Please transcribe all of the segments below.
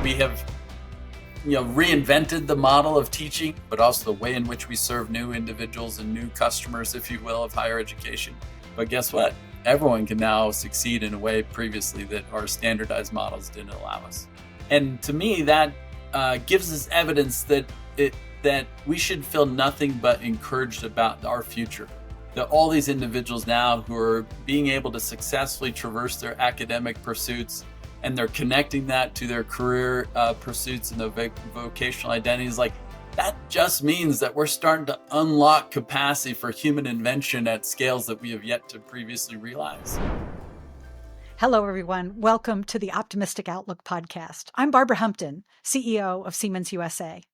we have reinvented the model of teaching, but also the way in which we serve new individuals and new customers, if you will, of higher education. But guess what? Everyone can now succeed in a way previously that our standardized models didn't allow us. And to me, that gives us evidence that we should feel nothing but encouraged about our future. That all these individuals now who are being able to successfully traverse their academic pursuits, and they're connecting that to their career pursuits and their vocational identities, like that just means that we're starting to unlock capacity for human invention at scales that we have yet to previously realize. Hello, everyone. Welcome to the Optimistic Outlook podcast. I'm Barbara Humpton, CEO of Siemens USA.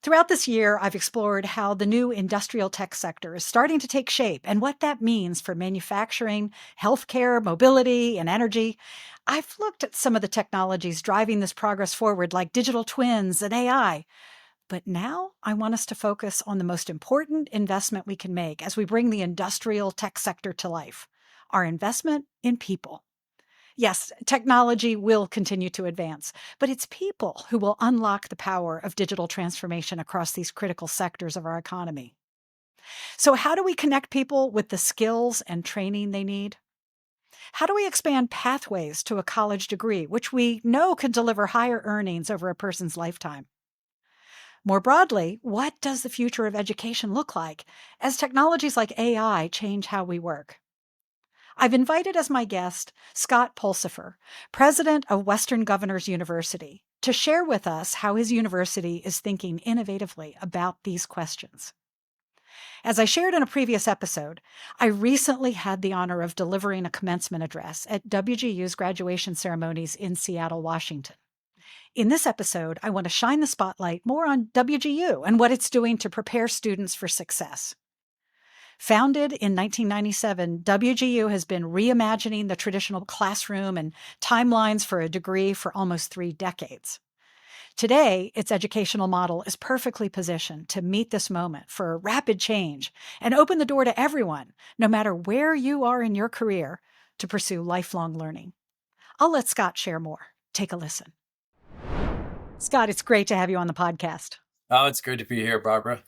Throughout this year, I've explored how the new industrial tech sector is starting to take shape and what that means for manufacturing, healthcare, mobility, and energy. I've looked at some of the technologies driving this progress forward, like digital twins and AI. But now I want us to focus on the most important investment we can make as we bring the industrial tech sector to life, our investment in people. Yes, technology will continue to advance, but it's people who will unlock the power of digital transformation across these critical sectors of our economy. So how do we connect people with the skills and training they need? How do we expand pathways to a college degree, which we know can deliver higher earnings over a person's lifetime? More broadly, what does the future of education look like as technologies like AI change how we work? I've invited as my guest Scott Pulsipher, president of Western Governors University, to share with us how his university is thinking innovatively about these questions. As I shared in a previous episode, I recently had the honor of delivering a commencement address at WGU's graduation ceremonies in Seattle, Washington. In this episode, I want to shine the spotlight more on WGU and what it's doing to prepare students for success. Founded in 1997, WGU has been reimagining the traditional classroom and timelines for a degree for almost 3 decades. Today, its educational model is perfectly positioned to meet this moment for rapid change and open the door to everyone, no matter where you are in your career, to pursue lifelong learning. I'll let Scott share more. Take a listen. Scott, it's great to have you on the podcast. Oh, it's great to be here, Barbara.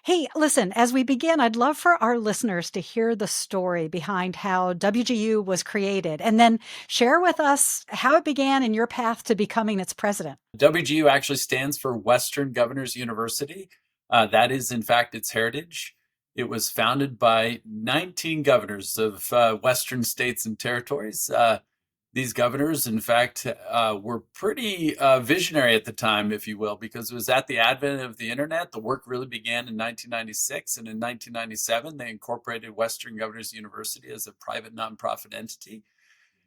Hey, listen, as we begin, I'd love for our listeners to hear the story behind how WGU was created, and then share with us how it began in your path to becoming its president. WGU actually stands for Western Governors University. That is, in fact, its heritage. It was founded by 19 governors of Western states and territories. These governors, in fact, were pretty visionary at the time, if you will, because it was at the advent of the internet. The work really began in 1996, and in 1997, they incorporated Western Governors University as a private nonprofit entity.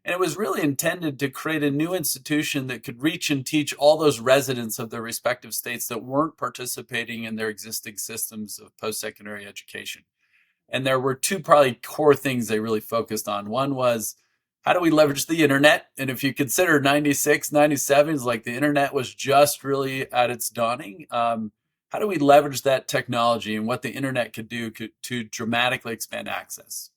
And it was really intended to create a new institution that could reach and teach all those residents of their respective states that weren't participating in their existing systems of post-secondary education. And there were 2 probably core things they really focused on. One was, how do we leverage the internet? And if you consider 96, 97 is like the internet was just really at its dawning. How do we leverage that technology and what the internet could do to dramatically expand access?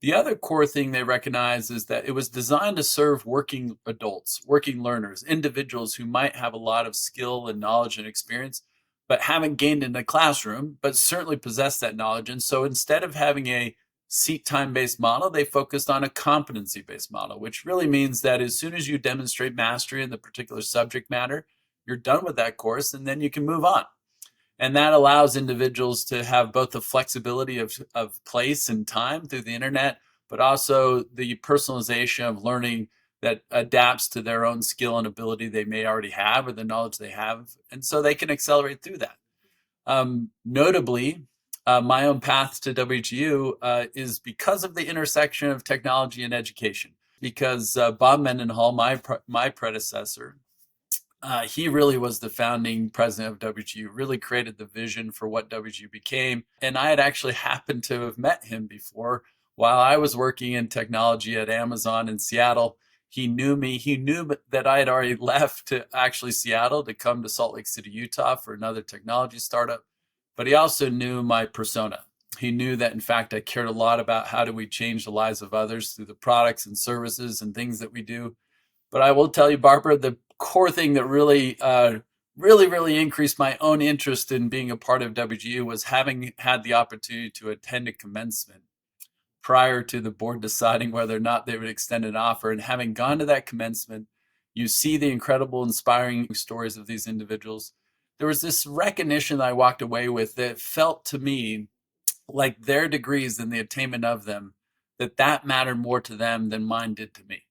The other core thing they recognize is that it was designed to serve working adults, working learners, individuals who might have a lot of skill and knowledge and experience, but haven't gained in the classroom, but certainly possess that knowledge. And so instead of having a seat time-based model, they focused on a competency-based model, which really means that as soon as you demonstrate mastery in the particular subject matter, you're done with that course and then you can move on. And that allows individuals to have both the flexibility of place and time through the internet, but also the personalization of learning that adapts to their own skill and ability they may already have or the knowledge they have. And so they can accelerate through that. Notably, my own path to WGU is because of the intersection of technology and education. Because Bob Mendenhall, my predecessor, he really was the founding president of WGU, really created the vision for what WGU became. And I had actually happened to have met him before while I was working in technology at Amazon in Seattle. He knew me. He knew that I had already left to actually Seattle to come to Salt Lake City, Utah for another technology startup. But he also knew my persona. He knew that, in fact, I cared a lot about how do we change the lives of others through the products and services and things that we do. But I will tell you, Barbara, the core thing that really increased my own interest in being a part of WGU was having had the opportunity to attend a commencement prior to the board deciding whether or not they would extend an offer. And having gone to that commencement, you see the incredible, inspiring stories of these individuals. There was this recognition that I walked away with that felt to me like their degrees and the attainment of them, that mattered more to them than mine did to me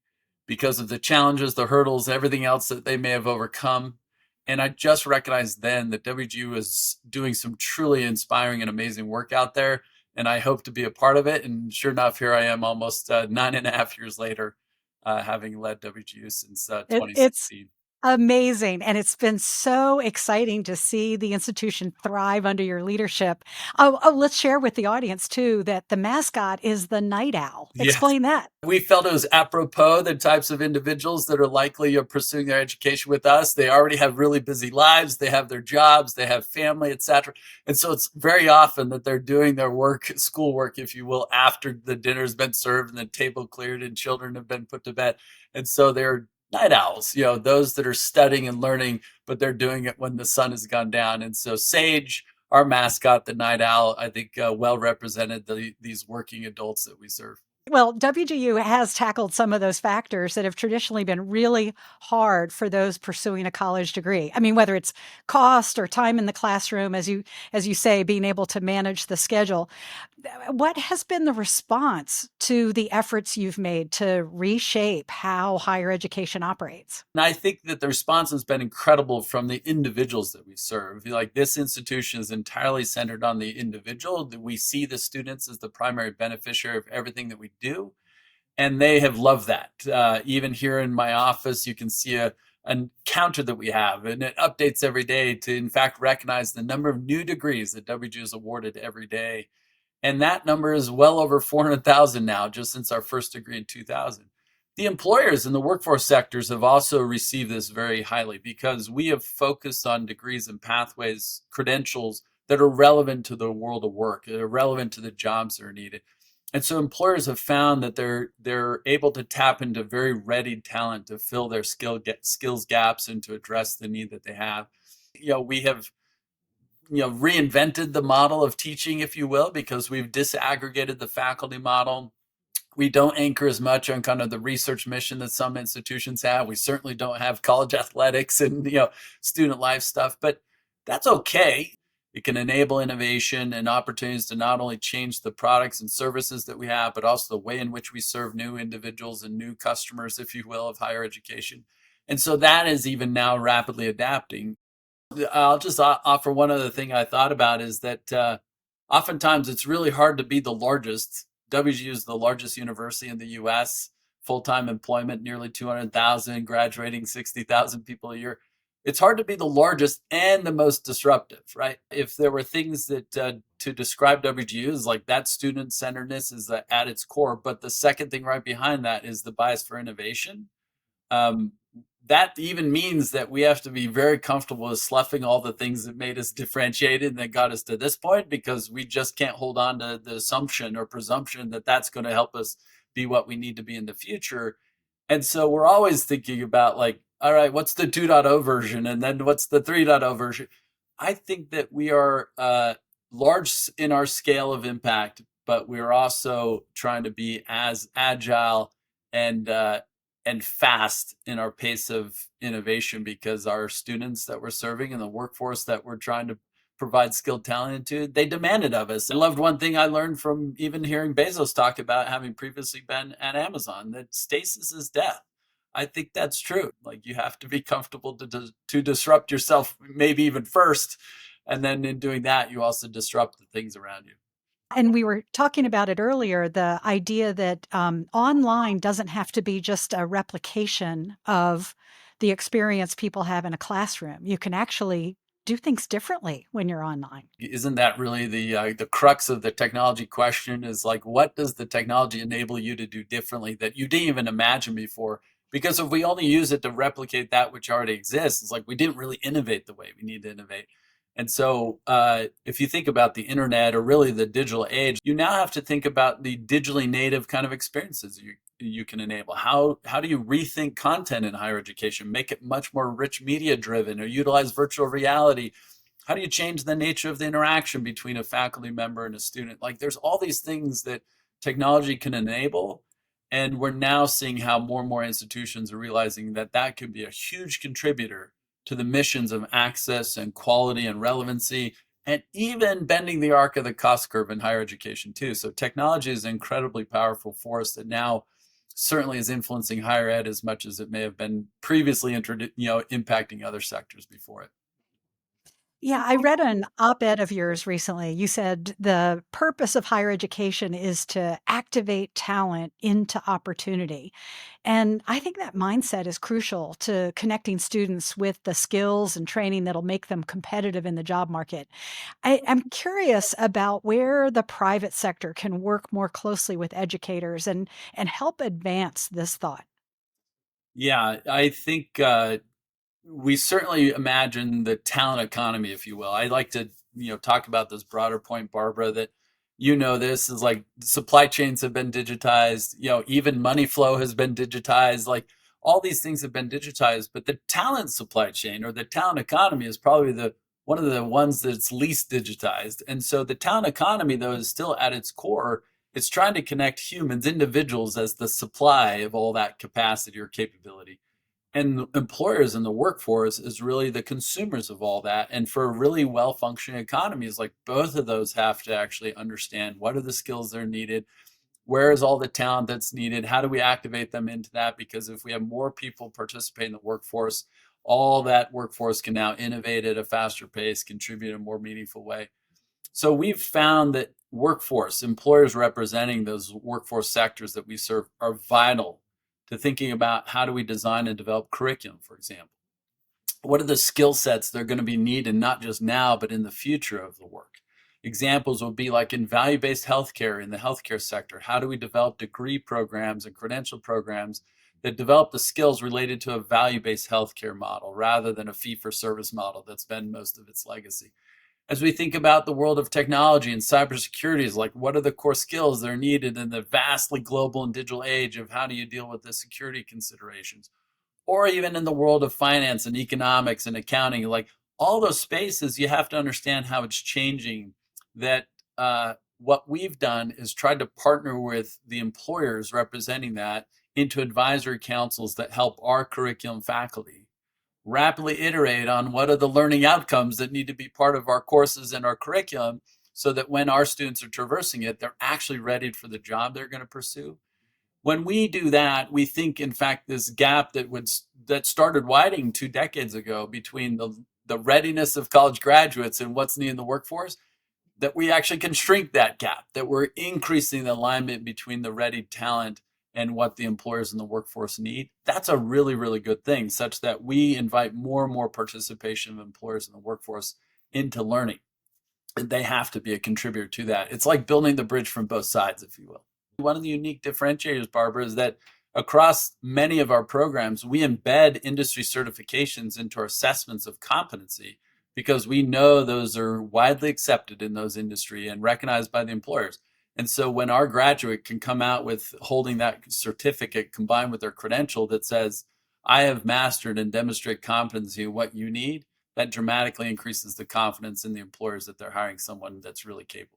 because of the challenges, the hurdles, everything else that they may have overcome. And I just recognized then that WGU is doing some truly inspiring and amazing work out there. And I hope to be a part of it. And sure enough, here I am almost 9.5 years later, having led WGU since It's 2016. amazing, and it's been so exciting to see the institution thrive under your leadership. Let's share with the audience too that the mascot is the night owl. Yes. Explain that. We felt it was apropos the types of individuals that are likely pursuing their education with us. They already have really busy lives. They have their jobs, they have family, etc. And so it's very often that they're doing their work, schoolwork, if you will, after the dinner's been served and the table cleared and children have been put to bed. And so they're night owls, those that are studying and learning, but they're doing it when the sun has gone down. And so Sage, our mascot, the night owl, I think well represented these working adults that we serve. Well, WGU has tackled some of those factors that have traditionally been really hard for those pursuing a college degree. I mean, whether it's cost or time in the classroom, as you say, being able to manage the schedule. What has been the response to the efforts you've made to reshape how higher education operates? And I think that the response has been incredible from the individuals that we serve. Like, this institution is entirely centered on the individual. We see the students as the primary beneficiary of everything that we do, and they have loved that. Even here in my office, you can see a counter that we have, and it updates every day to, in fact, recognize the number of new degrees that WGU is awarded every day. And that number is well over 400,000 now, just since our first degree in 2000. The employers in the workforce sectors have also received this very highly because we have focused on degrees and pathways, credentials that are relevant to the world of work, that are relevant to the jobs that are needed. And so employers have found that they're able to tap into very ready talent to fill their skills gaps and to address the need that they have. We have reinvented the model of teaching, if you will, because we've disaggregated the faculty model. We don't anchor as much on kind of the research mission that some institutions have. We certainly don't have college athletics and student life stuff, but that's okay. It can enable innovation and opportunities to not only change the products and services that we have, but also the way in which we serve new individuals and new customers, if you will, of higher education. And so that is even now rapidly adapting. I'll just offer one other thing I thought about is that oftentimes it's really hard to be the largest. WGU is the largest university in the US, full-time employment, nearly 200,000, graduating 60,000 people a year. It's hard to be the largest and the most disruptive, right? If there were things that to describe WGU is like that student-centeredness is at its core, but the second thing right behind that is the bias for innovation. That even means that we have to be very comfortable with sloughing all the things that made us differentiated and that got us to this point, because we just can't hold on to the assumption or presumption that that's going to help us be what we need to be in the future. And so we're always thinking about, like, all right, what's the 2.0 version? And then what's the 3.0 version? I think that we are large in our scale of impact, but we're also trying to be as agile and fast in our pace of innovation, because our students that we're serving and the workforce that we're trying to provide skilled talent into, they demand it of us. I loved one thing I learned from even hearing Bezos talk about having previously been at Amazon, that stasis is death. I think that's true. Like, you have to be comfortable to disrupt yourself, maybe even first. And then in doing that, you also disrupt the things around you. And we were talking about it earlier, the idea that online doesn't have to be just a replication of the experience people have in a classroom. You can actually do things differently when you're online. Isn't that really the crux of the technology question? Is like, what does the technology enable you to do differently that you didn't even imagine before? Because if we only use it to replicate that which already exists, it's like we didn't really innovate the way we need to innovate. And so, if you think about the internet or really the digital age, you now have to think about the digitally native kind of experiences you can enable. How do you rethink content in higher education, make it much more rich media driven, or utilize virtual reality? How do you change the nature of the interaction between a faculty member and a student? Like, there's all these things that technology can enable, and we're now seeing how more and more institutions are realizing that that could be a huge contributor to the missions of access and quality and relevancy, and even bending the arc of the cost curve in higher education too. So technology is an incredibly powerful force that now certainly is influencing higher ed as much as it may have been previously impacting other sectors before it. Yeah, I read an op-ed of yours recently. You said the purpose of higher education is to activate talent into opportunity. And I think that mindset is crucial to connecting students with the skills and training that'll make them competitive in the job market. I'm curious about where the private sector can work more closely with educators and help advance this thought. Yeah, I think we certainly imagine the talent economy, if you will. I like to, talk about this broader point, Barbara, that this is like supply chains have been digitized, even money flow has been digitized, like all these things have been digitized, but the talent supply chain or the talent economy is probably the one of the ones that's least digitized. And so the talent economy, though, is still at its core, it's trying to connect humans, individuals, as the supply of all that capacity or capability, and employers in the workforce is really the consumers of all that. And for really well functioning economies, like both of those have to actually understand what are the skills that are needed, where is all the talent that's needed, how do we activate them into that? Because if we have more people participate in the workforce, all that workforce can now innovate at a faster pace, contribute in a more meaningful way. So we've found that workforce, employers representing those workforce sectors that we serve, are vital to thinking about how do we design and develop curriculum, for example. What are the skill sets that are going to be needed, not just now, but in the future of the work? Examples will be like in value-based healthcare, in the healthcare sector. How do we develop degree programs and credential programs that develop the skills related to a value-based healthcare model rather than a fee-for-service model that's been most of its legacy? As we think about the world of technology and cybersecurity, is like what are the core skills that are needed in the vastly global and digital age of how do you deal with the security considerations? Or even in the world of finance and economics and accounting, like all those spaces, you have to understand how it's changing. That what we've done is tried to partner with the employers representing that into advisory councils that help our curriculum faculty rapidly iterate on what are the learning outcomes that need to be part of our courses and our curriculum so that when our students are traversing it, they're actually ready for the job they're going to pursue. When we do that, we think, in fact, this gap that started widening 2 decades ago between the readiness of college graduates and what's needed in the workforce, that we actually can shrink that gap, that we're increasing the alignment between the ready talent and what the employers in the workforce need. That's a really, really good thing, such that we invite more and more participation of employers in the workforce into learning. And they have to be a contributor to that. It's like building the bridge from both sides, if you will. One of the unique differentiators, Barbara, is that across many of our programs, we embed industry certifications into our assessments of competency because we know those are widely accepted in those industry and recognized by the employers. And so when our graduate can come out with holding that certificate combined with their credential that says, I have mastered and demonstrate competency in what you need, that dramatically increases the confidence in the employers that they're hiring someone that's really capable.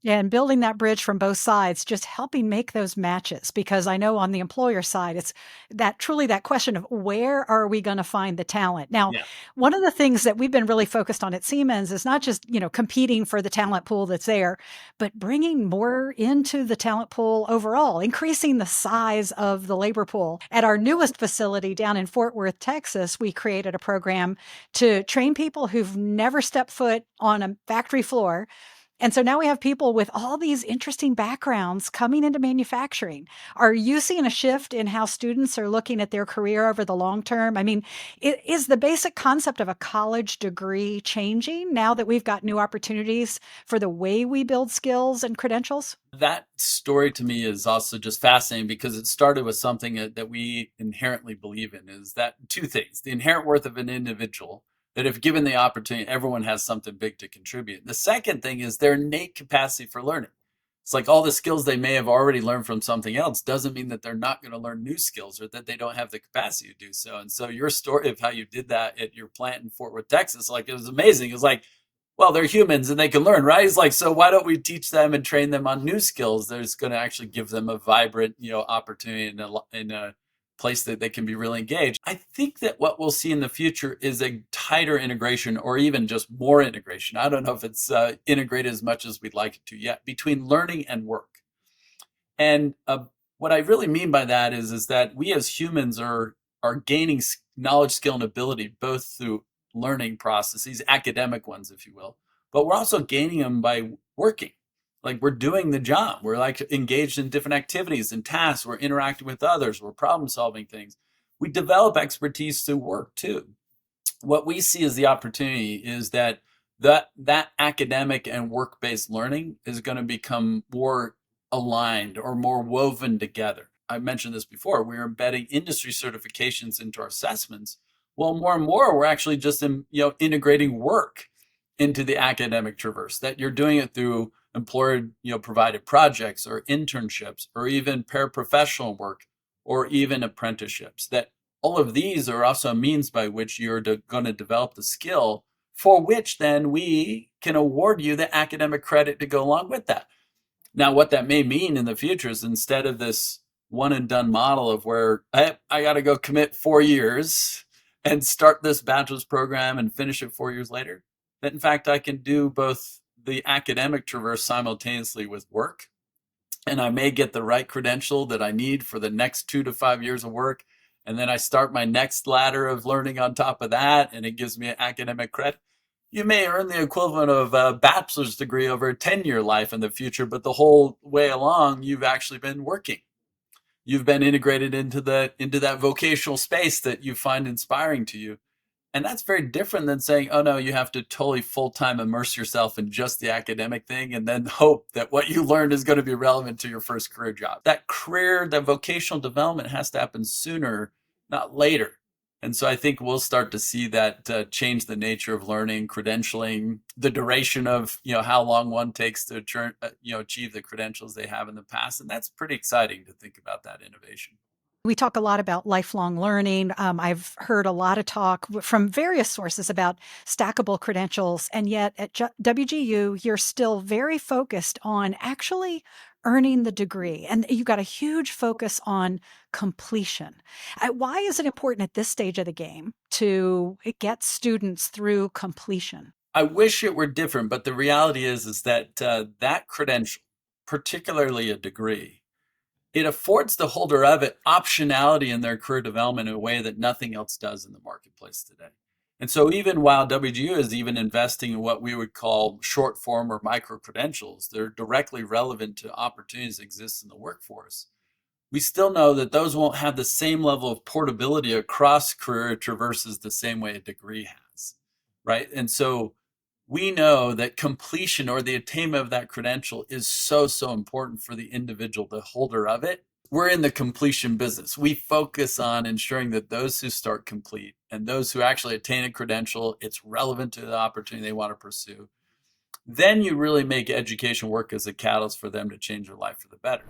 Yeah, and building that bridge from both sides, just helping make those matches, because I know on the employer side, it's that truly that question of where are we going to find the talent? Now, Yeah. one of the things that we've been really focused on at Siemens is not just, competing for the talent pool that's there, but bringing more into the talent pool overall, increasing the size of the labor pool. At our newest facility down in Fort Worth, Texas, we created a program to train people who've never stepped foot on a factory floor, and so now we have people with all these interesting backgrounds coming into manufacturing. Are you seeing a shift in how students are looking at their career over the long term? I mean, is the basic concept of a college degree changing now that we've got new opportunities for the way we build skills and credentials? That story to me is also just fascinating because it started with something that we inherently believe in, is that two things: the inherent worth of an individual, that if given the opportunity, everyone has something big to contribute. The second thing is their innate capacity for learning. It's like all the skills they may have already learned from something else doesn't mean that they're not going to learn new skills or that they don't have the capacity to do so. And so your story of how you did that at your plant in Fort Worth, Texas, like it was amazing. It was like, well, they're humans and they can learn, right? It's like, so why don't we teach them and train them on new skills that's going to actually give them a vibrant, opportunity in a place that they can be really engaged. I think that what we'll see in the future is a tighter integration or even just more integration. I don't know if it's integrated as much as we'd like it to yet between learning and work. And what I really mean by that is that we as humans are gaining knowledge, skill, and ability both through learning processes, academic ones, if you will, but we're also gaining them by working. Like we're doing the job. We're like engaged in different activities and tasks. We're interacting with others. We're problem solving things. We develop expertise through work too. What we see as the opportunity is that academic and work-based learning is going to become more aligned or more woven together. I mentioned this before. We're embedding industry certifications into our assessments. Well, more and more, we're actually just integrating work into the academic traverse. That you're doing it through employer provided projects or internships or even paraprofessional work or even apprenticeships. That all of these are also a means by which you're going to develop the skill for which then we can award you the academic credit to go along with that. Now, what that may mean in the future is instead of this one and done model of where I got to go commit 4 years and start this bachelor's program and finish it 4 years later, that in fact I can do both the academic traverse simultaneously with work, and I may get the right credential that I need for the next 2 to 5 years of work. And then I start my next ladder of learning on top of that, and it gives me an academic credit. You may earn the equivalent of a bachelor's degree over a 10-year life in the future, but the whole way along, you've actually been working. You've been integrated into that vocational space that you find inspiring to you. And that's very different than saying, oh no, you have to totally full-time immerse yourself in just the academic thing and then hope that what you learned is going to be relevant to your first career job. That vocational development has to happen sooner, not later. And so I think we'll start to see that change the nature of learning, credentialing, the duration of how long one takes to achieve the credentials they have in the past. And that's pretty exciting to think about that innovation. We talk a lot about lifelong learning. I've heard a lot of talk from various sources about stackable credentials, and yet at WGU, you're still very focused on actually earning the degree, and you've got a huge focus on completion. Why is it important at this stage of the game to get students through completion? I wish it were different, but the reality is that that credential, particularly a degree, it affords the holder of it optionality in their career development in a way that nothing else does in the marketplace today. And so even while WGU is even investing in what we would call short form or micro credentials, they're directly relevant to opportunities that exist in the workforce. We still know that those won't have the same level of portability across career traverses the same way a degree has, right? And so we know that completion or the attainment of that credential is so important for the individual, the holder of it. We're in the completion business. We focus on ensuring that those who start complete and those who actually attain a credential, it's relevant to the opportunity they want to pursue. Then you really make education work as a catalyst for them to change their life for the better.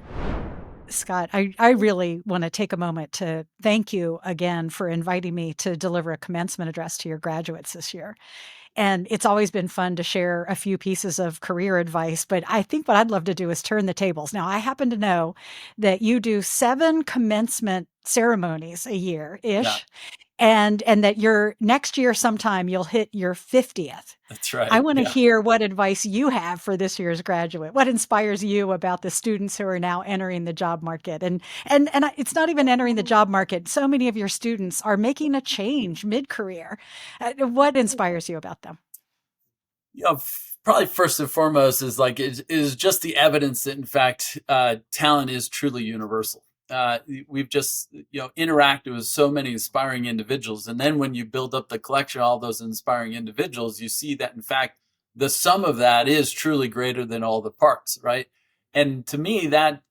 Scott, I really want to take a moment to thank you again for inviting me to deliver a commencement address to your graduates this year. And it's always been fun to share a few pieces of career advice, but I think what I'd love to do is turn the tables. Now, I happen to know that you do 7 commencement ceremonies a year-ish, Yeah. and that your next year sometime you'll hit your 50th. That's right. I want to Yeah. hear what advice you have for this year's graduate. What inspires you about the students who are now entering the job market? And it's not even entering the job market. So many of your students are making a change mid-career. What inspires you about them? Probably first and foremost it is just the evidence that in fact talent is truly universal. We've just interacted with so many inspiring individuals, and then when you build up the collection of all those inspiring individuals, you see that in fact the sum of that is truly greater than all the parts, right? And to me, that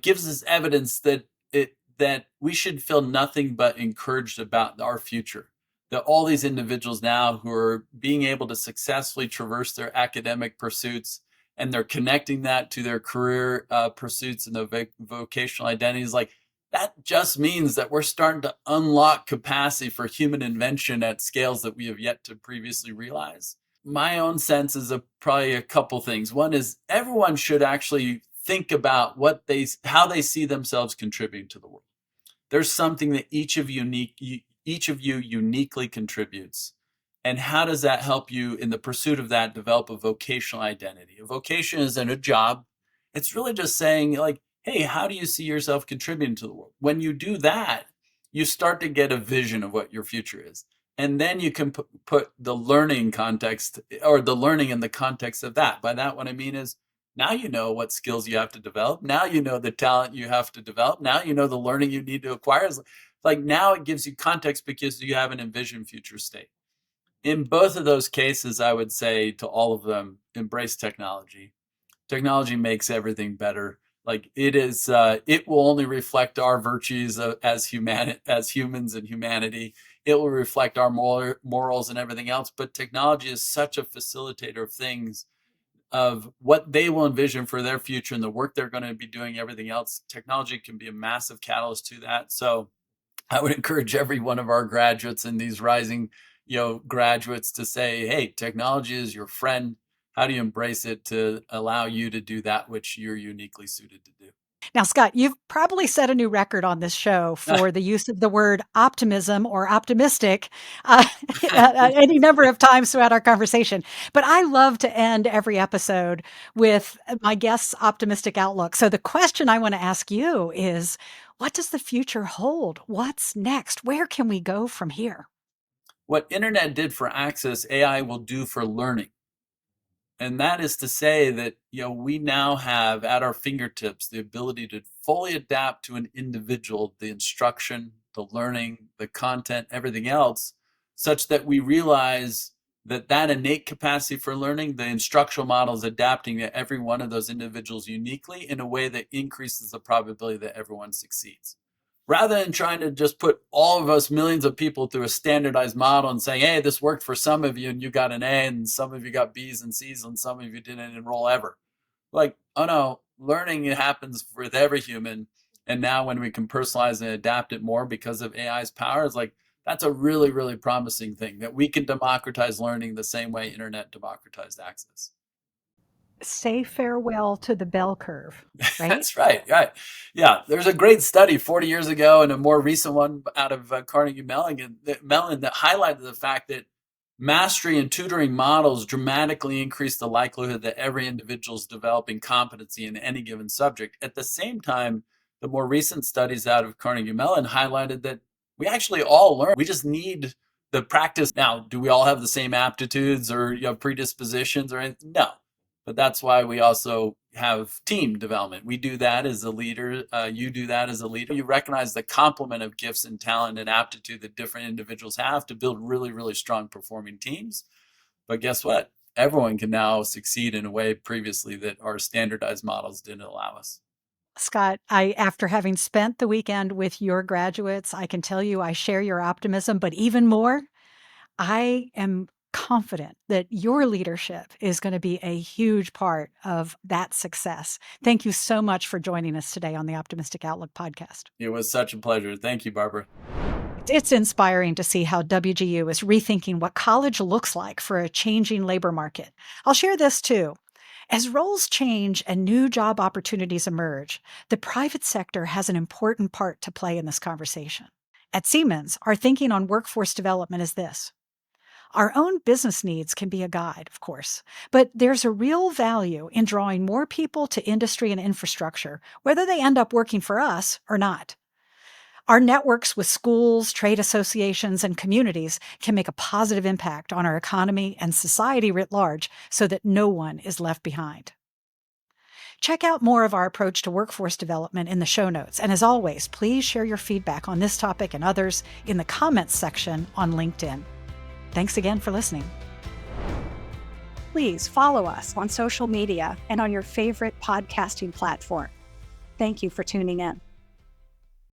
gives us evidence that we should feel nothing but encouraged about our future. that all these individuals now who are being able to successfully traverse their academic pursuits, and they're connecting that to their career pursuits and their vocational identities, like that just means that we're starting to unlock capacity for human invention at scales that we have yet to previously realize. My own sense is probably a couple things. One is everyone should actually think about how they see themselves contributing to the world. There's something that each of you uniquely contributes. And how does that help you in the pursuit of that develop a vocational identity? A vocation isn't a job. It's really just saying, like, hey, how do you see yourself contributing to the world? When you do that, you start to get a vision of what your future is. And then you can put the learning context, or the learning in the context of that. By that, what I mean is, now you know what skills you have to develop. Now you know the talent you have to develop. Now you know the learning you need to acquire. It's like now it gives you context because you have an envisioned future state. In both of those cases, I would say to all of them, embrace technology. Technology makes everything better. Like it will only reflect our virtues as humans and humanity. It will reflect our morals and everything else. But technology is such a facilitator of things, of what they will envision for their future and the work they're going to be doing, everything else. Technology can be a massive catalyst to that. So I would encourage every one of our graduates and these rising, graduates to say, hey, technology is your friend. How do you embrace it to allow you to do that which you're uniquely suited to do? Now, Scott, you've probably set a new record on this show for the use of the word optimism or optimistic any number of times throughout our conversation. But I love to end every episode with my guest's optimistic outlook. So the question I want to ask you is, what does the future hold? What's next? Where can we go from here? What internet did for access, AI will do for learning. And that is to say that, we now have at our fingertips the ability to fully adapt to an individual, the instruction, the learning, the content, everything else, such that we realize that innate capacity for learning, the instructional model is adapting to every one of those individuals uniquely in a way that increases the probability that everyone succeeds. Rather than trying to just put all of us, millions of people, through a standardized model and saying, hey, this worked for some of you and you got an A, and some of you got B's and C's, and some of you didn't enroll ever. Like, oh no, learning happens with every human. And now when we can personalize and adapt it more because of AI's power, it's like, that's a really, really promising thing, that we can democratize learning the same way internet democratized access. Say farewell to the bell curve, right? That's right. Yeah. There's a great study 40 years ago and a more recent one out of Carnegie Mellon that highlighted the fact that mastery and tutoring models dramatically increase the likelihood that every individual is developing competency in any given subject. At the same time, the more recent studies out of Carnegie Mellon highlighted that we actually all learn. We just need the practice. Now, do we all have the same aptitudes or predispositions or anything? No. But that's why we also have team development. We do that as a leader. You do that as a leader. You recognize the complement of gifts and talent and aptitude that different individuals have to build really, really strong performing teams. But guess what? Everyone can now succeed in a way previously that our standardized models didn't allow us. Scott, after having spent the weekend with your graduates, I can tell you I share your optimism, but even more, I am confident that your leadership is going to be a huge part of that success. Thank you so much for joining us today on the Optimistic Outlook podcast. It was such a pleasure. Thank you, Barbara. It's inspiring to see how WGU is rethinking what college looks like for a changing labor market. I'll share this too. As roles change and new job opportunities emerge, the private sector has an important part to play in this conversation. At Siemens, our thinking on workforce development is this. Our own business needs can be a guide, of course, but there's a real value in drawing more people to industry and infrastructure, whether they end up working for us or not. Our networks with schools, trade associations, and communities can make a positive impact on our economy and society writ large so that no one is left behind. Check out more of our approach to workforce development in the show notes. And as always, please share your feedback on this topic and others in the comments section on LinkedIn. Thanks again for listening. Please follow us on social media and on your favorite podcasting platform. Thank you for tuning in.